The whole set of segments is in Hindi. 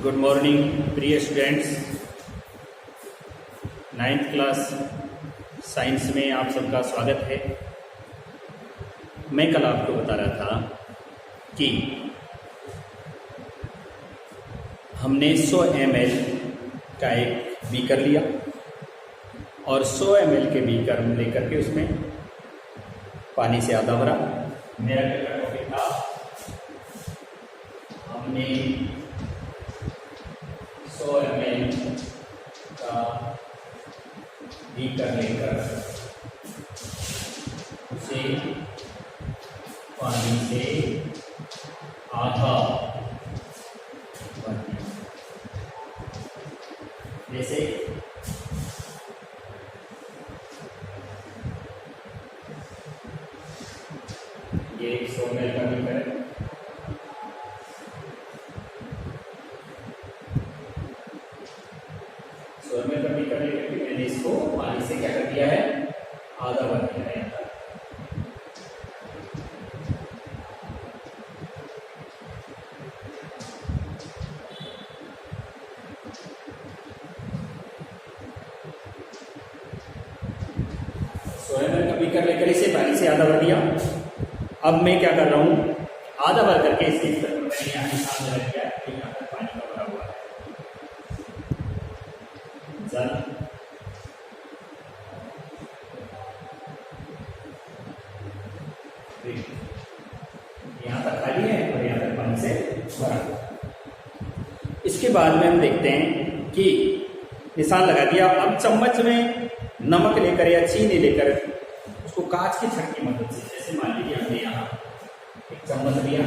गुड मॉर्निंग प्रिय स्टूडेंट्स। 9th क्लास साइंस में आप सबका स्वागत है। मैं कल आपको बता रहा था कि हमने 100 ml का एक बीकर लिया और 100 ml के बीकर लेकर के उसमें पानी से आधा भरा। मेरा क्या टॉपिक था, हमने 100 ml का बीकर लेकर उसे पानी से आधा भर दिया। जैसे ये 100 ml का बीकर है, में कमी करने के लिए मैंने इसको पानी से क्या कर दिया है, आधा भर दिया है। सोयाबीन का बीकर लेकर इसे पानी से आधा भर दिया। अब मैं क्या कर रहा हूं, आधा भर करके इसके मैंने यहाँ सामने रख दिया है। यहाँ पर पानी का भरा हुआ है जल। यहाँ तक खाली है और यहाँ तक पानी से भरा। इसके बाद में हम देखते हैं कि निशान लगा दिया। अब चम्मच में नमक लेकर या चीनी लेकर उसको कांच की छड़ की मदद से, जैसे मान लीजिए हमने यहाँ एक चम्मच लिया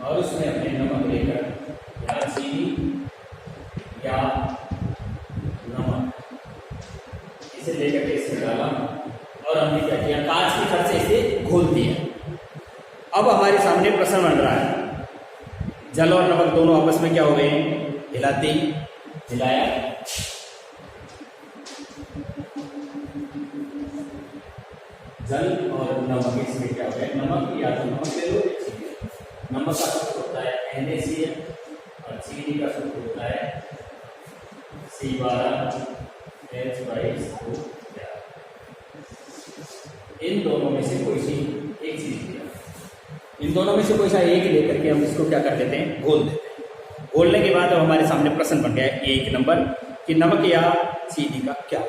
और उसमें अपने नमक लेकर या चीनी या नमक इसे लेकर के इसमें डाला और हमने क्या किया, कांच की छड़ से इसे घोल दिया। अब हमारे सामने प्रश्न बन रहा है, जल और नमक दोनों आपस में क्या हो गए, हिलाते ही हिलाया, जल और नमक इसमें क्या हो गया, नमक या तो नमक ले लो, नमक का सूत्र होता है NaCl और चीनी का सूत्र होता है C12H2। इन दोनों में से कोई सी एक चीज लिया, इन दोनों में से कोई सा एक लेकर के हम इसको क्या कर देते हैं, घोल देते हैं। घोलने के बाद अब हमारे सामने प्रश्न बन गया है 1 नंबर कि नमक या चीनी का क्या,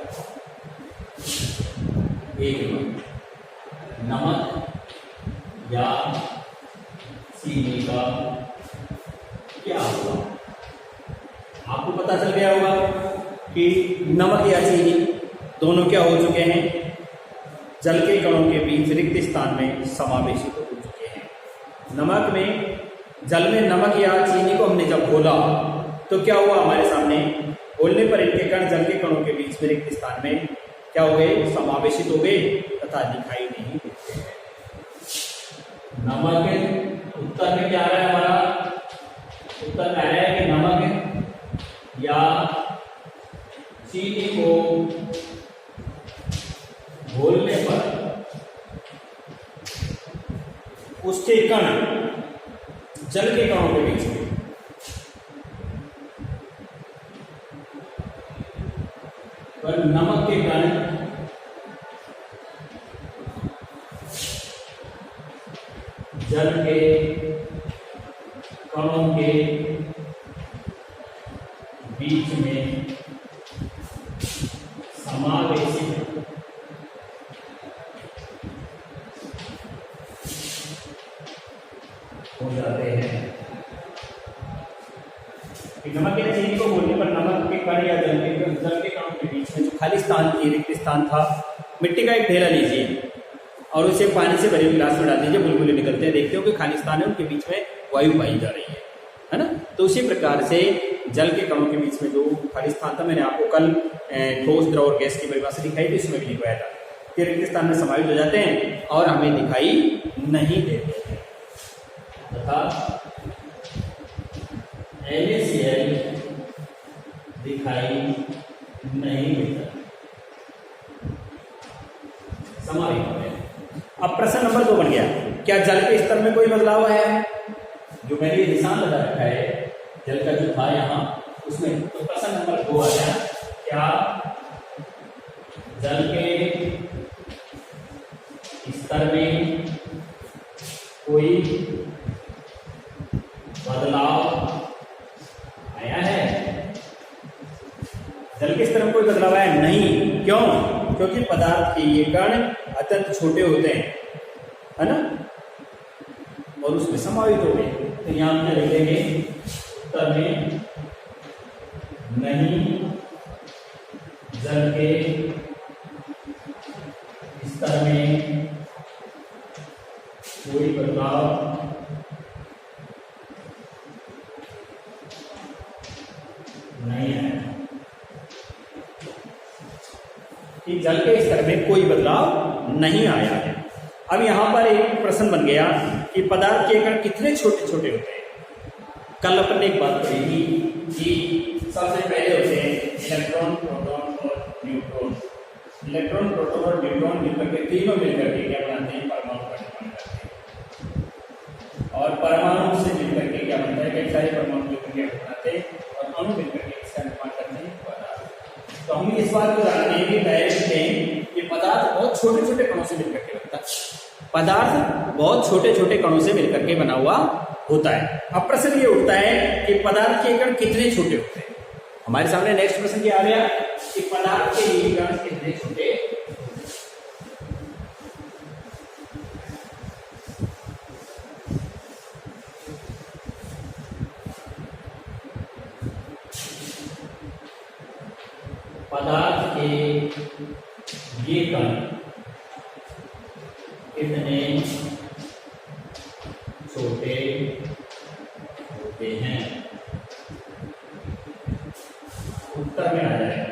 1 नमक या चीनी का क्या होगा। आपको पता चल गया होगा कि नमक या चीनी दोनों क्या हो चुके हैं, जल के कणों के बीच रिक्त स्थान में समावेशित हो चुके हैं। नमक में, जल में नमक या चीनी को हमने जब घोला तो क्या हुआ, हमारे सामने घोलने पर इनके कण जल के कणों के बीच में रिक्त स्थान में क्या हो गए, समावेशित हो गए तथा दिखाई नहीं देते हैं। नमक उत्तर में क्या आ रहा है, हमारा उत्तर में आ रहा है कि नमक या चीनी को घोलने पर उसके कण जल के कणों के बीच में पर नमक के कण जल के कणों के बीच में समावेशित हो जाते हैं। नमक या चीनी को घोलने पर नमक के कण या जल के कणों के बीच में जो खाली स्थान थी, रिक्त स्थान था, मिट्टी का एक ढेला लीजिए और उसे पानी से भरे गिलास में डाल दीजिए, बुलबुले निकलते हैं, देखते हो कि खाली स्थान है, उनके बीच में वायु पाई जा रही है ना। तो उसी प्रकार से जल के कणों के बीच में जो खाली स्थान था, मैंने आपको कल ठोस, द्रव और गैस की परिभाषा दिखाई थी, इसमें भी लिखवाया था कि रिक्त स्थान में समाहित हो जाते हैं और हमें दिखाई नहीं देते हैं तथा NaCl दिखाई नहीं देता। समावेश हो गया। अब प्रश्न नंबर 2 बन गया, क्या जल के स्तर में कोई बदलाव है? जो मैंने ये निशान लगा रखा है जल का जो था यहाँ उसमें, तो प्रश्न नंबर 2 आ गया, क्या जल के स्तर में कोई बदलाव आया है? जल के स्तर में कोई बदलाव आया नहीं। क्यों? क्योंकि पदार्थ के ये कण अत्यंत छोटे होते हैं, है ना, और उसमें समावित हो गए। तो यहां पे लिखेंगे उत्तर में नहीं, जल के स्तर में कोई बदलाव नहीं है। कि जल के स्तर में कोई बदलाव नहीं आया है। अब यहां पर एक प्रश्न बन गया कि पदार्थ के कण कितने छोटे छोटे होते हैं। कल अपन ने एक बात कही थी कि सबसे पहले होते हैं इलेक्ट्रॉन, प्रोटॉन और न्यूट्रॉन। इलेक्ट्रॉन, प्रोटॉन और न्यूट्रॉन मिलकर के तीनों मिलकर के क्या बनाते हैं? परमाणु का निर्माण करते हैं। और परमाणु से मिलकर के क्या बनता है? कई सारे परमाणु मिलकर के बनाते हैं और अणु मिलकर के इसका निर्माण करते हैं पदार्थ। तो हम इस बात को जानते हैं कि डायरेक्ट में ये पदार्थ बहुत छोटे छोटे कणों से मिलकर के बनता है। पदार्थ बहुत छोटे छोटे कणों से मिलकर के बना हुआ होता है। अब प्रश्न ये उठता है कि पदार्थ के कण कितने छोटे होते हैं। हमारे सामने नेक्स्ट प्रश्न क्या आ गया कि पदार्थ के ये कण कितने छोटे। पदार्थ के ये कण कितने छोटे होते हैं? उत्तर में आ जाएगा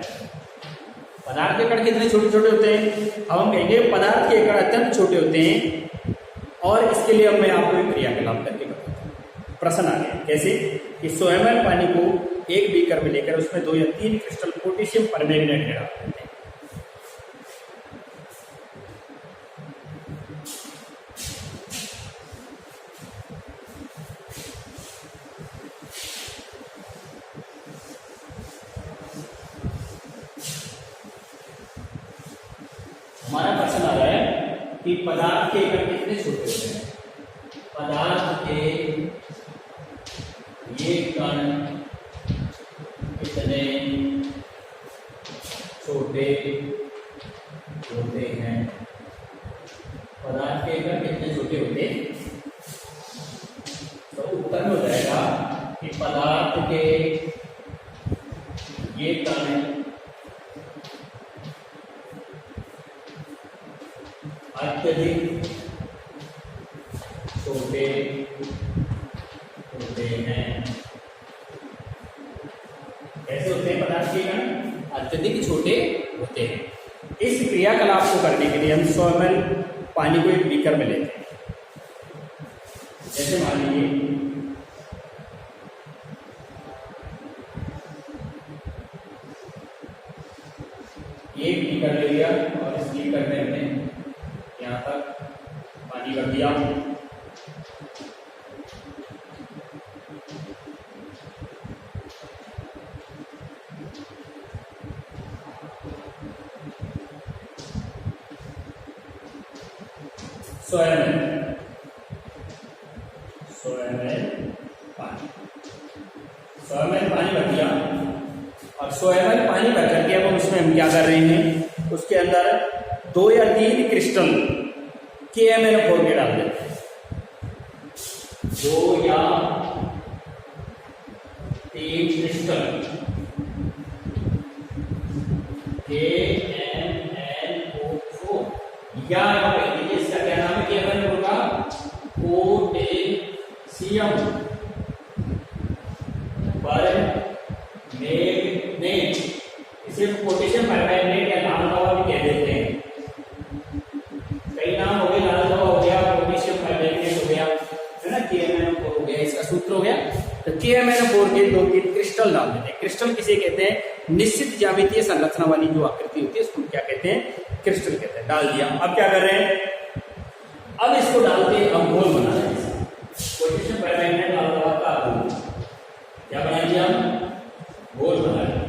पदार्थ के कण कितने छोटे छोटे होते हैं। अब हम कहेंगे पदार्थ के कण अत्यंत छोटे होते हैं, और इसके लिए अब मैं आपको एक क्रियाकलाप करके बताता हूँ। प्रश्न आ गया कैसे कि 100 ml पानी को एक बीकर में लेकर उसमें 2 या 3 क्रिस्टल पोटेशियम परमैंगनेट डाल देते हैं। हमारा प्रश्न आ रहा है कि पदार्थ के कण कितने छोटे होते हैं। पदार्थ के ये कण कितने छोटे होते हैं। पदार्थ के कण कितने छोटे होते हैं, तो उत्तर हो जाएगा कि पदार्थ के ये कण अत्यधिक छोटे होते हैं। कैसे होते हैं पदार्थ के कण? अत्यधिक छोटे होते हैं। इस क्रियाकलाप को करने के लिए हम 100 ml पानी को एक बीकर में लेते हैं। जैसे मान लीजिए एक बीकर ले लिया और इस बीकर में हमने यहाँ तक पानी रख दिया। सोयाबीन पानी भर दिया, और सोयाबीन पानी भर करके अब उसमें हम क्या कर रहे हैं, उसके अंदर 2 या 3 क्रिस्टल KMnO4 के डाल देते हैं। 2 या 3 क्रिस्टल KMnO4 या इसका क्या नाम है? KMnO4 का पोटेशियम परमैंगनेट। इसे पोटेशियम परमैंगनेट या लाल दवा भी कह देते हैं। कई नाम हो गए, लाल दवा हो गया, पोटेशियम परमैंगनेट हो गया, है ना, KMnO4 हो गया। इसका सूत्र हो गया तो KMnO4 के 2-3 क्रिस्टल डाल देते हैं। क्रिस्टल किसे कहते हैं? निश्चित ज्यामितीय संरचना वाली जो आकृति होती है उसको क्या कहते हैं? क्रिस्टल कहते हैं। डाल दिया। अब क्या कर रहे हैं? अब इसको डाल के हम घोल बना रहे हैं। पोटेशियम परमैंगनेट अल्कोहल का घोल क्या बना दिया? घोल बना रहे हैं।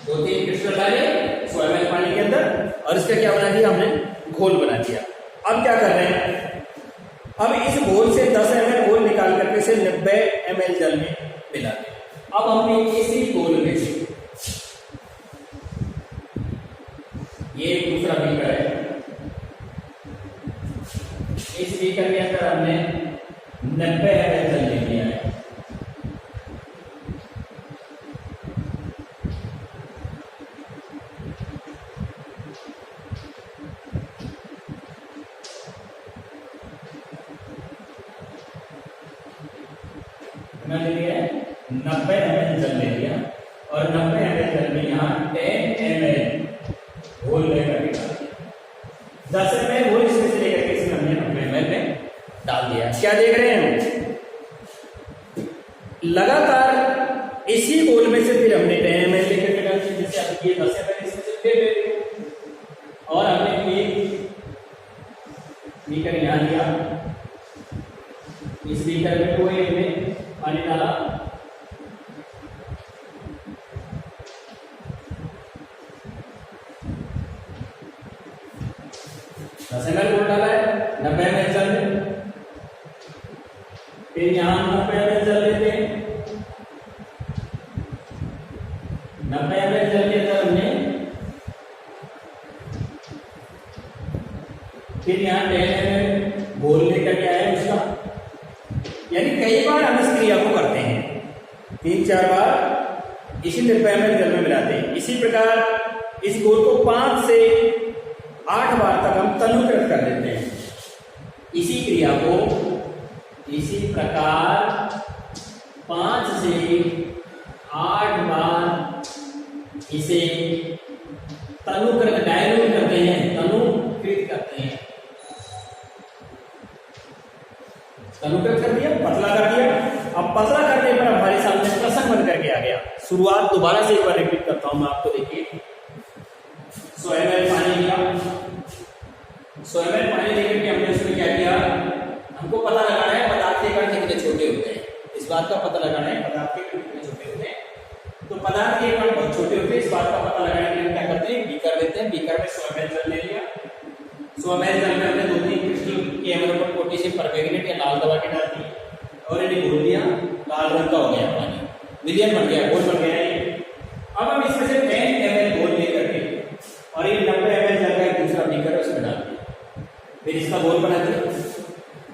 2-3 क्रिस्टल डाले 100 ml पानी के अंदर और इसका क्या बना दिया हमने? घोल बना दिया। अब क्या कर रहे हैं? अब इस घोल से 10 ml घोल निकाल करके इसे 90 ml जल में मिला दें। अब हमने इसी घोल में से ये दूसरा बीकर है, इस बीकर के अंदर हमने 90 ml जल ले लिया है। ले लिया 90 ml जल ले लिया और 90 ml जल में यहाँ 10 ml घोल लेकर के डाल दिया। 10 ml घोल इसमें से लेकर के इसमें हमने 90 ml में डाल दिया। क्या देख रहे हैं? लगातार इसी घोल में से फिर हमने 10 ml लेकर के डाल दिया। जैसे अब ये 10 ml इसमें से फिर ले लिया और हमने एक बीकर यहाँ लिया, इस बीकर में कोई में पानी डाला, दस ml घोल डाला है 90 ml जल में, फिर यहां 90 ml जल लेते हैं। 90 ml जल के अंदर हमने फिर यहाँ 10 ml घोल लेकर के आए उसका, यानी कई बार हम इस क्रिया को करते हैं, 3-4 बार इसी 90 ml जल में मिलाते हैं। इसी प्रकार इस घोल को 5 से 8 बार तक हम तनुकृत कर देते हैं। इसी क्रिया को इसी प्रकार 5 से 8 बार इसे तनुकृत डायल्यूट करते हैं, तनुकृत करते हैं। तनुकृत कर दिया, पतला कर दिया। अब पतला करने पर हमारे सामने प्रश्न बन करके आ गया। शुरुआत दोबारा से एक बार रिपीट करता हूं मैं आपको, देखिए 100 ml पानी लिया, 100 ml पानी लेकर के हमने उसमें क्या किया? हमको पता लगाना है पदार्थ के कण कितने छोटे होते हैं, इस बात का पता लगाना है पदार्थ के कण कितने छोटे होते हैं। तो पदार्थ के कण बहुत छोटे होते हैं, इस बात का पता लगाने के लिए क्या करते हैं? बीकर लेते हैं, बीकर में 100 ml जल ले लिया, 100 ml जल में हमने 2-3 क्रिस्टल KMnO4 पोटेशियम परमैंगनेट या लाल दवा के डाल दी और इन्हें घोल दिया, लाल रंग का हो गया पानी, विलयन बन गया, घोल बन गया ये। अब हम इसमें से 10 ml घोल लेकर के और ये 90 ml जल का एक दूसरा बीकर है उसमें डाल दिया, फिर इसका घोल बना दिया।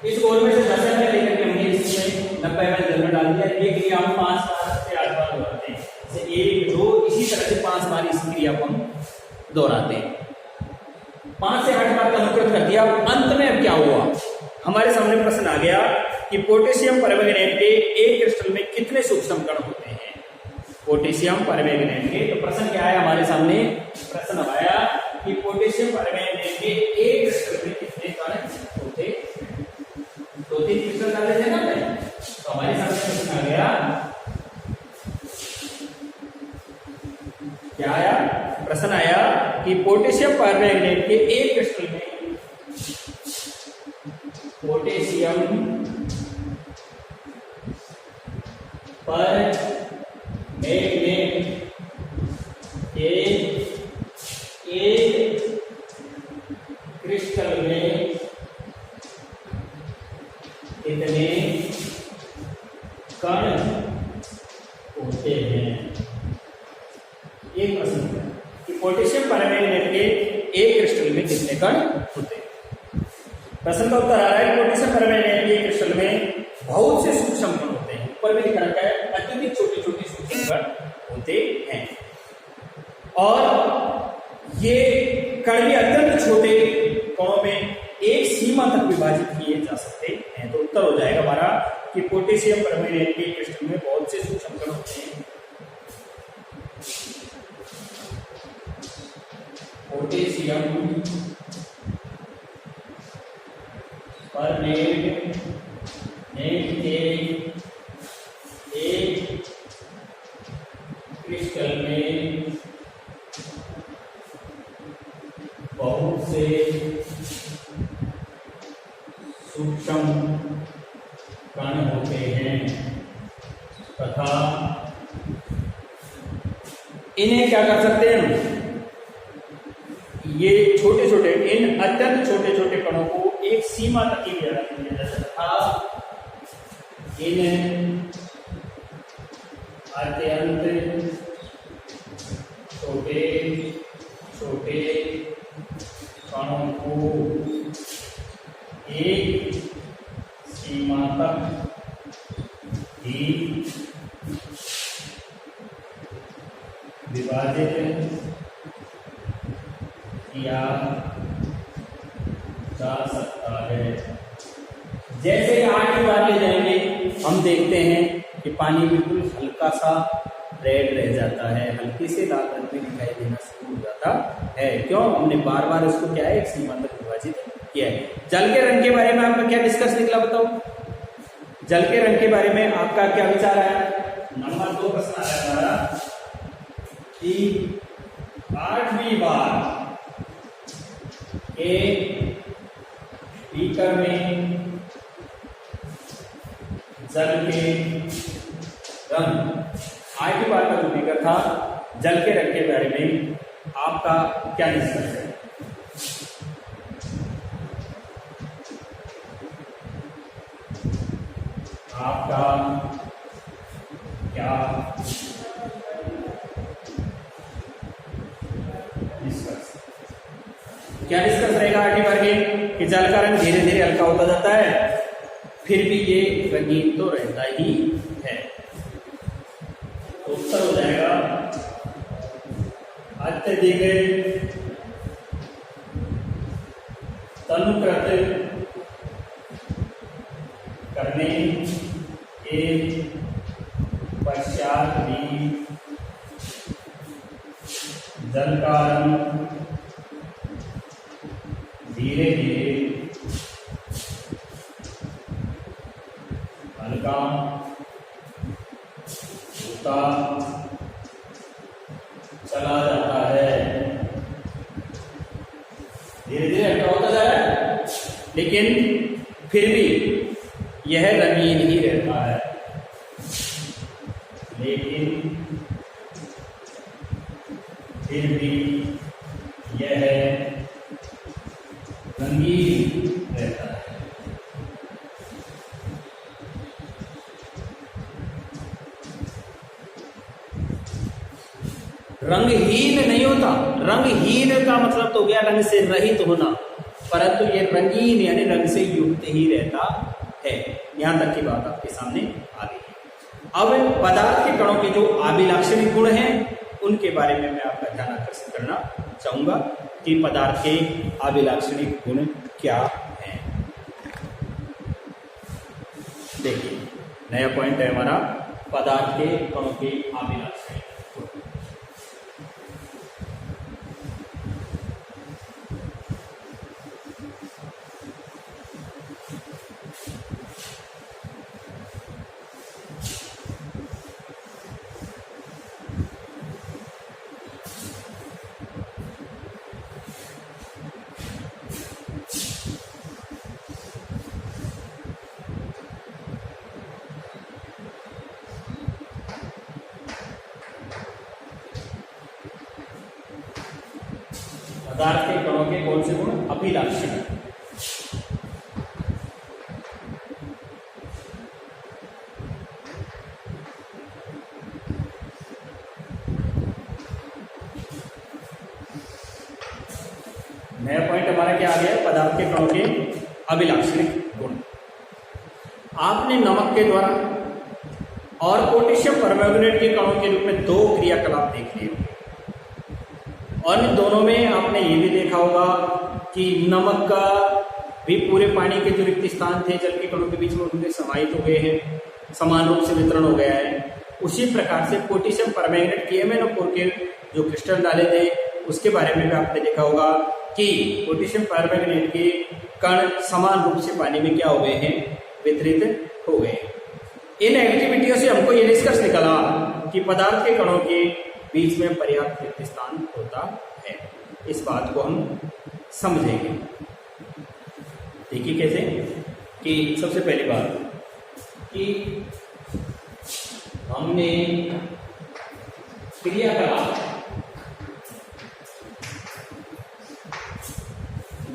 इस घोल में से 10 ml लेकर के हमने इसमें 90 ml जल में डाल दिया। ये क्रिया हम 5 बार से 8 बार दोहराते हैं, जैसे 1, 2, इसी तरह से 5 बार इस क्रिया को हम दोहराते हैं। 5 से 8 बार तनुकृत कर दिया। अंत में अब क्या हुआ? हमारे सामने प्रश्न आ गया कि पोटेशियम परमैंगनेट के एक क्रिस्टल में कितने सूक्ष्म कण होते हैं? पोटेशियम परमैंगनेट के, तो प्रश्न क्या है हमारे सामने? प्रश्न आया कि पोटेशियम परमैंगनेट के एक क्रिस्टल में कितने कण होते हैं? 2-3 क्रिस्टल डाले थे ना पहले, तो हमारे सामने प्रश्न आ गया, क्या आया? प्रश्न आया कि पोटेशियम परमैंगनेट के एक क्रिस्टल में पोटेशियम परमैंगनेट के एक क्रिस्टल में कितने कण होते हैं? एक प्रश्न है कि पोटेशियम परमैंगनेट के एक क्रिस्टल में कितने कण होते हैं। प्रश्न का उत्तर आ रहा है पोटेशियम परमैंगनेट के क्रिस्टल में बहुत से सूक्ष्म कण होते हैं। ऊपर में लिखा है अत्यधिक छोटे छोटे सूक्ष्म कण होते हैं और ये कण भी अत्यंत छोटे कणों में एक सीमा तक विभाजित किए जा सकते हैं। तो उत्तर हो जाएगा हमारा कि पोटेशियम परमैंगनेट के क्रिस्टल में बहुत से सूक्ष्म कण होते हैं। पोटेशियम परमैंगनेट के तथा इन्हें क्या कर सकते हैं, ये छोटे छोटे, इन अत्यंत छोटे छोटे कणों को एक सीमा तक ही लिया जा सकता, इन अत्यंत छोटे छोटे कणों को एक सीमा तक ही विभाजित किया जा सकता है। जैसे आठ की बात ले जाएंगे, हम देखते हैं कि पानी बिल्कुल हल्का सा रेड रह जाता है, हल्की से लाल रंग में दिखाई देना शुरू हो जाता है। क्यों? हमने बार बार उसको क्या है, एक सीमा तक विभाजित किया है। जल के रंग के बारे में आपका क्या डिस्कस निकला बताओ? जल के रंग के बारे में आपका क्या विचार है? नंबर 2 प्रश्न आया हमारा कि 8वीं बार के बीकर में जल के रंग, 8वीं बार का जो बीकर था, जल के रंग के बारे में आपका क्या निष्कर्ष है? आपका क्या डिस्कस रहेगा 8वीं बार के कि जल का रंग धीरे धीरे हल्का होता जाता है, फिर भी ये रंगीन तो रहता ही है। तो उत्तर हो जाएगा अत्यधिक तनुकृत करने के पश्चात भी जल का रंग धीरे धीरे हल्का होता चला जाता है। धीरे धीरे हल्का होता जा रहा है, लेकिन फिर भी यह रंगीन ही रहता है। लेकिन फिर भी यह रंगीन रहता है। रंगहीन नहीं होता। रंगहीन का मतलब तो गया रंग से रहित होना, परंतु ये रंगीन यानी रंग से युक्त ही रहता है। यहां तक की बात आपके सामने आ गई। अब पदार्थ के कणों के जो अभिलाक्षणिक गुण हैं उनके बारे में मैं आपका ध्यान आकर्षित करना चाहूंगा कि पदार्थ के अभिलाक्षणिक गुण क्या हैं। देखिए, नया पॉइंट है हमारा पदार्थ के कणों के अभिलाक्षणिक। पदार्थ के कणों के कौन से गुण अभिलाक्षणिक? नया पॉइंट हमारा क्या आ गया? पदार्थ के कणों के अभिलाक्षणिक गुण। आपने नमक के द्वारा और पोटेशियम परमैंगनेट के कणों के रूप में 2 क्रियाकलाप देख लिए, और इन दोनों में आपने ये भी देखा होगा कि नमक का भी पूरे पानी के जो रिक्त स्थान थे जल के कणों के बीच में उनके समाहित हो गए हैं, समान रूप से वितरण हो गया है। उसी प्रकार से पोटेशियम परमैंगनेट KMnO4 के जो क्रिस्टल डाले थे उसके बारे में भी आपने देखा होगा कि पोटेशियम परमैंगनेट के कण समान रूप से पानी में क्या हो गए हैं? वितरित हो गए। इन एक्टिविटियों से हमको ये निष्कर्ष निकला कि पदार्थ के कणों के बीच में पर्याप्त रिक्त स्थान होता है। इस बात को हम समझेंगे। देखिए कैसे कि सबसे पहली बात कि हमने क्रियाकलाप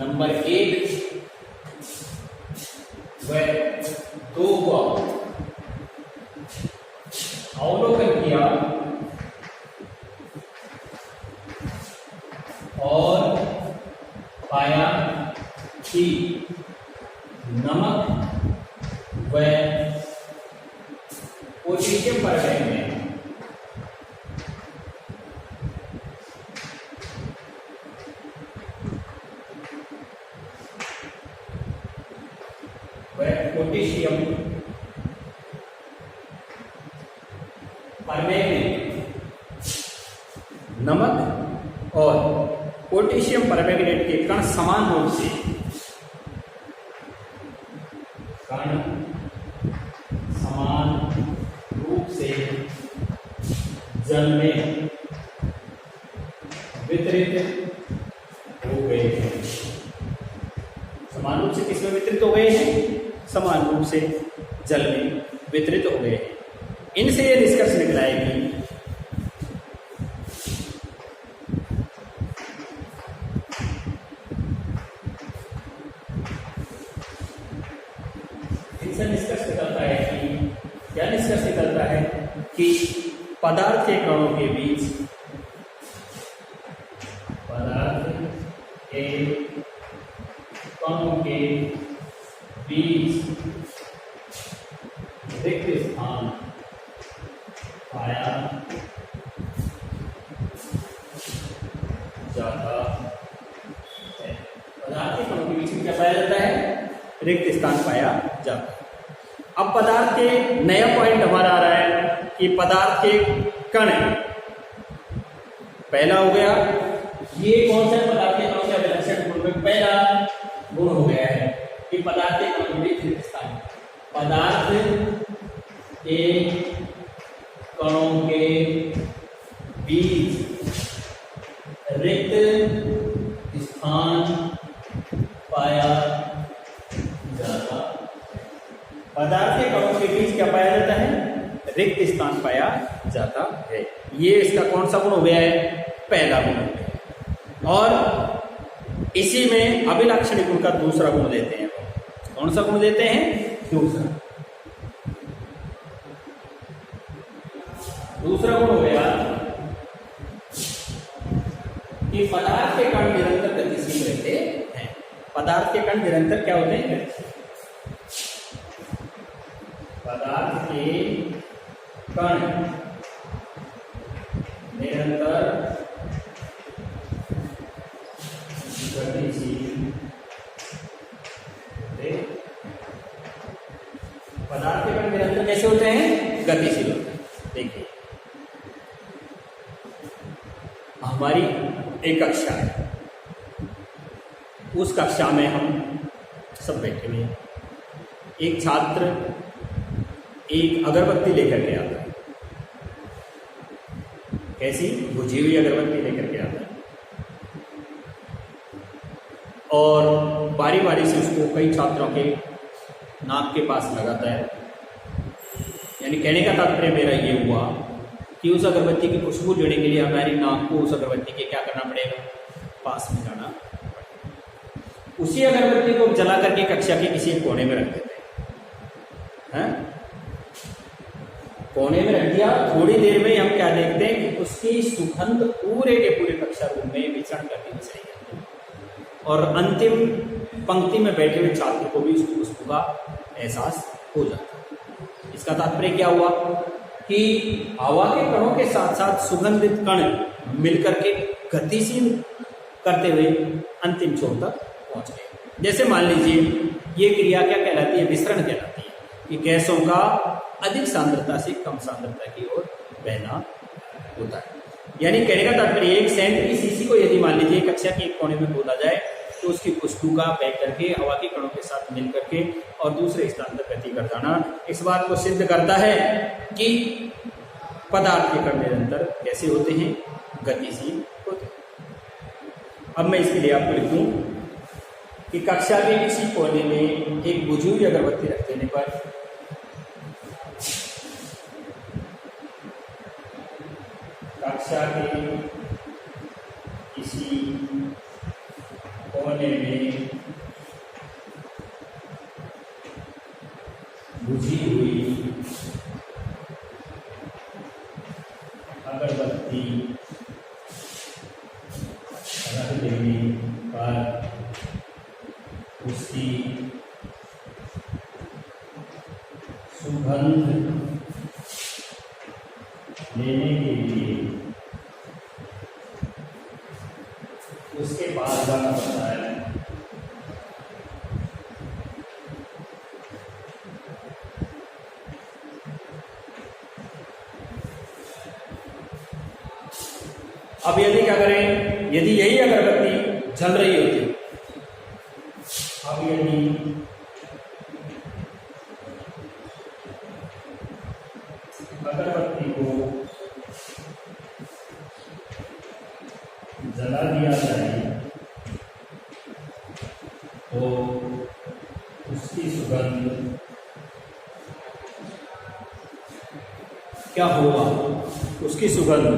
नंबर 1 व 2 को अवलोकन किया और पाया कि नमक व पोटेशियम परमाणु में पोटेशियम परमैंगनेट नमक और पोटेशियम परमैंगनेट के कण समान रूप से जल में वितरित हो गए हैं। समान रूप से किसमें वितरित हो गए हैं? समान रूप से जल में वितरित हो गए हैं। इनसे यह निष्कर्ष निकला है कि इनसे निष्कर्ष निकलता है कि क्या निष्कर्ष निकलता है कि पदार्थ के कणों के बीच रिक्त स्थान पाया जाता है। पदार्थ के कणों के बीच में क्या पाया जाता है? रिक्त स्थान पाया जाता है। अब पदार्थ के नया पॉइंट हमारा आ रहा है कि पदार्थ के कण पहला हो गया। ये कौन सा पदार्थ के कणों के विलक्षण गुण में पहला गुण हो गया है कि पदार्थ के कणों के बीच स्थान, पदार्थ के कणों के बीच रिक्त स्थान पाया जाता। पदार्थ के कणों के बीच क्या पाया जाता है? रिक्त स्थान पाया जाता है। ये इसका कौन सा गुण हो गया है? पहला गुण हो गया। और इसी में अभिलाक्षणिक गुण का दूसरा गुण देते हैं। कौन सा गुण देते हैं? दूसरा गुण हो गया कि पदार्थ के कण निरंतर गतिशील रहते हैं। पदार्थ के कण निरंतर क्या होते हैं? पदार्थ के कण निरंतर गतिशील। पदार्थ के कण निरंतर कैसे होते हैं? गतिशील होते हैं। देखिए, हमारी एक कक्षा है, उस कक्षा में हम सब बैठे हुए हैं। एक छात्र एक अगरबत्ती लेकर के आता है। कैसी? बुझी हुई अगरबत्ती लेकर के आता है और बारी बारी से उसको कई छात्रों के नाक के पास लगाता है। यानी कहने का तात्पर्य मेरा ये हुआ कि उस अगरबत्ती की खुशबू लेने के लिए हमारी नाक को उस अगरबत्ती के क्या करना पड़ेगा? पास में जाना। उसी अगरबत्ती को जला करके कक्षा के किसी कोने में रख देते हैं। कोने में रख दिया, थोड़ी देर में हम क्या देखते हैं कि उसकी सुगंध पूरे के पूरे कक्षा रूम में विचरण करती हुई चली जाती है और अंतिम पंक्ति में बैठे हुए छात्र को भी उसकी खुशबू का एहसास हो जाता है। इसका तात्पर्य क्या हुआ कि हवा के कणों के साथ साथ सुगंधित कण मिलकर के गतिशील करते हुए अंतिम छोर तक पहुंच गए। जैसे मान लीजिए ये क्रिया क्या कहलाती है? विसरण कहलाती है कि गैसों का अधिक सांद्रता से कम सांद्रता की ओर बहना होता है। यानी कहने का तात्पर्य एक सेंट की शीशी को यदि मान लीजिए कक्षा के एक कोने में खोदा जाए तो उसकी खुशबू का बह करके हवा के कणों के साथ मिल करके और दूसरे स्थान तक गति कर जाना इस बात को सिद्ध करता है कि पदार्थ के कण निरंतर कैसे होते हैं? गतिशील होते हैं। अब मैं इसके लिए आपको लिख दूं कि कक्षा के किसी कोने में एक बुझी हुई अगरबत्ती रख देने पर कक्षा के किसी कोने में बुझी हुई अगरबत्ती रख देने पर उसकी सुगंध लेने के लिए उसके पास जाना पड़ता है। अब यदि क्या करें, यदि यही अगरबत्ती जल रही होती, अब यदि अगरबत्ती को जला दिया जाए तो उसकी सुगंध क्या होगा, उसकी सुगंध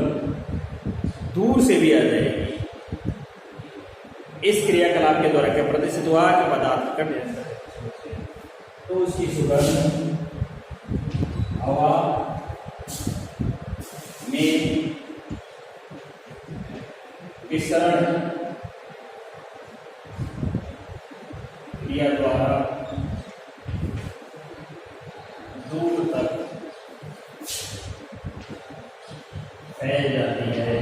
दूर से भी आ जाएगी। इस क्रियाकलाप के द्वारा क्या प्रदर्शित हुआ कि पदार्थ का निरंतर है, तो उसकी सुगंध हवा में विसरण क्रिया द्वारा दूर तक फैल जाती है।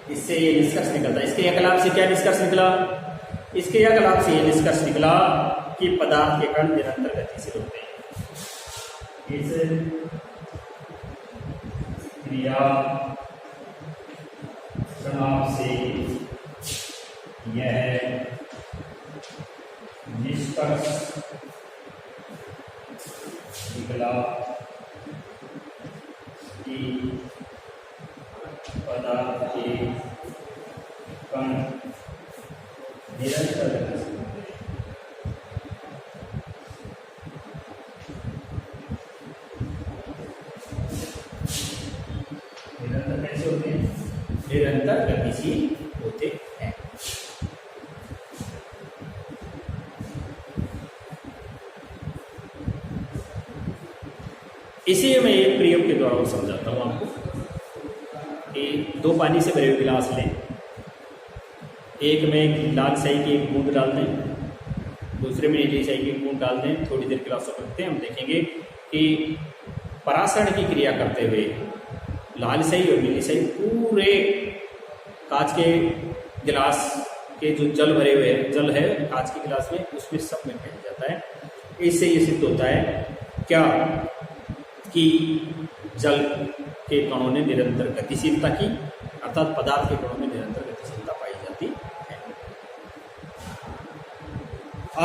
इससे ये निष्कर्ष निकलता है, इसके क्रियाकलाप से क्या निष्कर्ष निकला, इसके क्रियाकलाप से ये निष्कर्ष निकला कि पदार्थ के कण निरंतर गतिशील होते हैं। इस क्रिया कलाप से यह निष्कर्ष निकला कि पदार्थ के कण निरंतर गतिशील होते हैं। निरंतर कैसे होते हैं, निरंतर गतिशील होते हैं। इसी मैं एक प्रयोग के द्वारा समझाता हूँ आपको कि दो पानी से भरे हुए गिलास लें, एक में लाल स्याही की एक बूंद डाल दें, दूसरे में नीली स्याही की एक बूंद डाल दें, थोड़ी देर गिलासों को रखते हैं। हम देखेंगे कि परासरण की क्रिया करते हुए लाल स्याही और नीली स्याही पूरे कांच के गिलास के जो जल भरे हुए जल है कांच के गिलास में, उसमें सब में फैल जाता है। इससे ये सिद्ध होता है क्या कि जल के कणों ने निरंतर गतिशीलता की, अर्थात पदार्थ के कणों में निरंतर गतिशीलता पाई जाती है।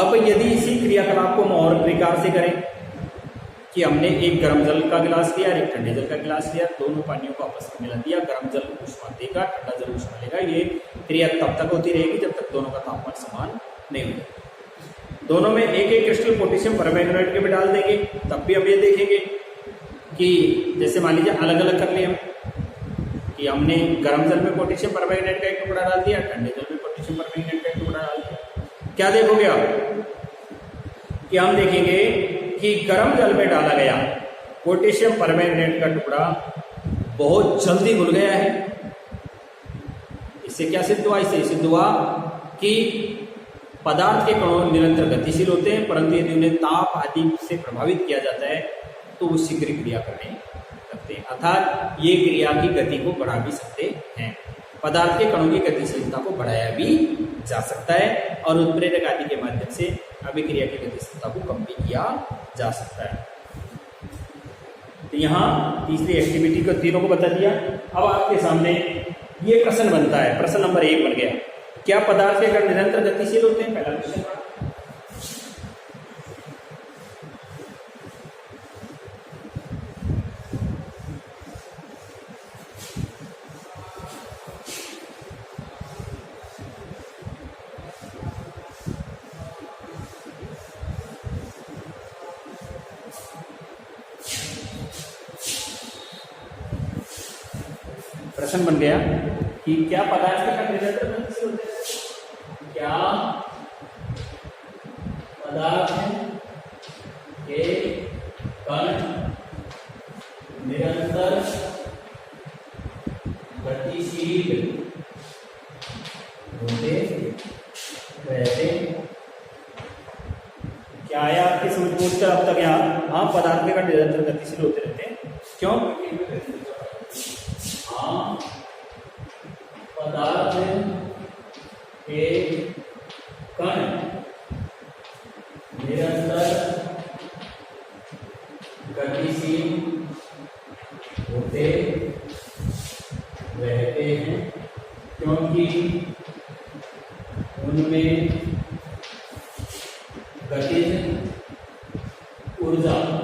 अब यदि इसी क्रियाकलाप को हम और प्रकार से करें कि हमने एक गर्म जल का गिलास लिया और एक ठंडे जल का गिलास लिया, दोनों पानियों को आपस में मिला दिया, गर्म जल ऊष्मा देगा, ठंडा जल ऊष्मा लेगा। ये क्रिया तब तक होती रहेगी जब तक दोनों का तापमान समान नहीं हो जाए। दोनों में एक एक क्रिस्टल पोटेशियम परमैंगनेट के भी डाल देंगे, तब भी हम ये देखेंगे कि जैसे मान लीजिए अलग अलग कर लिया कि हमने गर्म जल में पोटेशियम परमैंगनेट का एक टुकड़ा डाल दिया, ठंडे जल में पोटेशियम परमैंगनेट का एक टुकड़ा डाल दिया। क्या देखोगे आप कि हम देखेंगे कि गर्म जल में डाला गया पोटेशियम परमैंगनेट का टुकड़ा बहुत जल्दी घुल गया है। इससे क्या सिद्ध हुआ, इससे सिद्ध हुआ कि पदार्थ के कणों निरंतर गतिशील होते हैं, परंतु यदि उन्हें ताप आदि से प्रभावित किया जाता है तो वो शीघ्र क्रिया करते हैं, अर्थात ये क्रिया की गति को बढ़ा भी सकते हैं। पदार्थ के कणों की गतिशीलता को बढ़ाया भी जा सकता है और उत्प्रेरक आदि के माध्यम से अभिक्रिया की गतिशीलता को कम भी किया जा सकता है। तो यहाँ तीसरी एक्टिविटी को तीनों को बता दिया। अब आपके सामने ये प्रश्न बनता है, प्रश्न नंबर 1 बन गया, क्या पदार्थ के कण निरंतर गतिशील होते हैं? पहला क्वेश्चन। प्रश्न बन गया कि क्या पदार्थ के कण निरंतर गतिशील होते हैं? क्या पदार्थ के कण निरंतर गतिशील होते रहते? क्या आया आपकी समझ में उत्तर अब तक? यहाँ हाँ, पदार्थ के कण निरंतर गतिशील होते रहते हैं। क्यों? हाँ, पदार्थ के कण निरंतर गतिशील होते रहते हैं क्योंकि उनमें गतिज ऊर्जा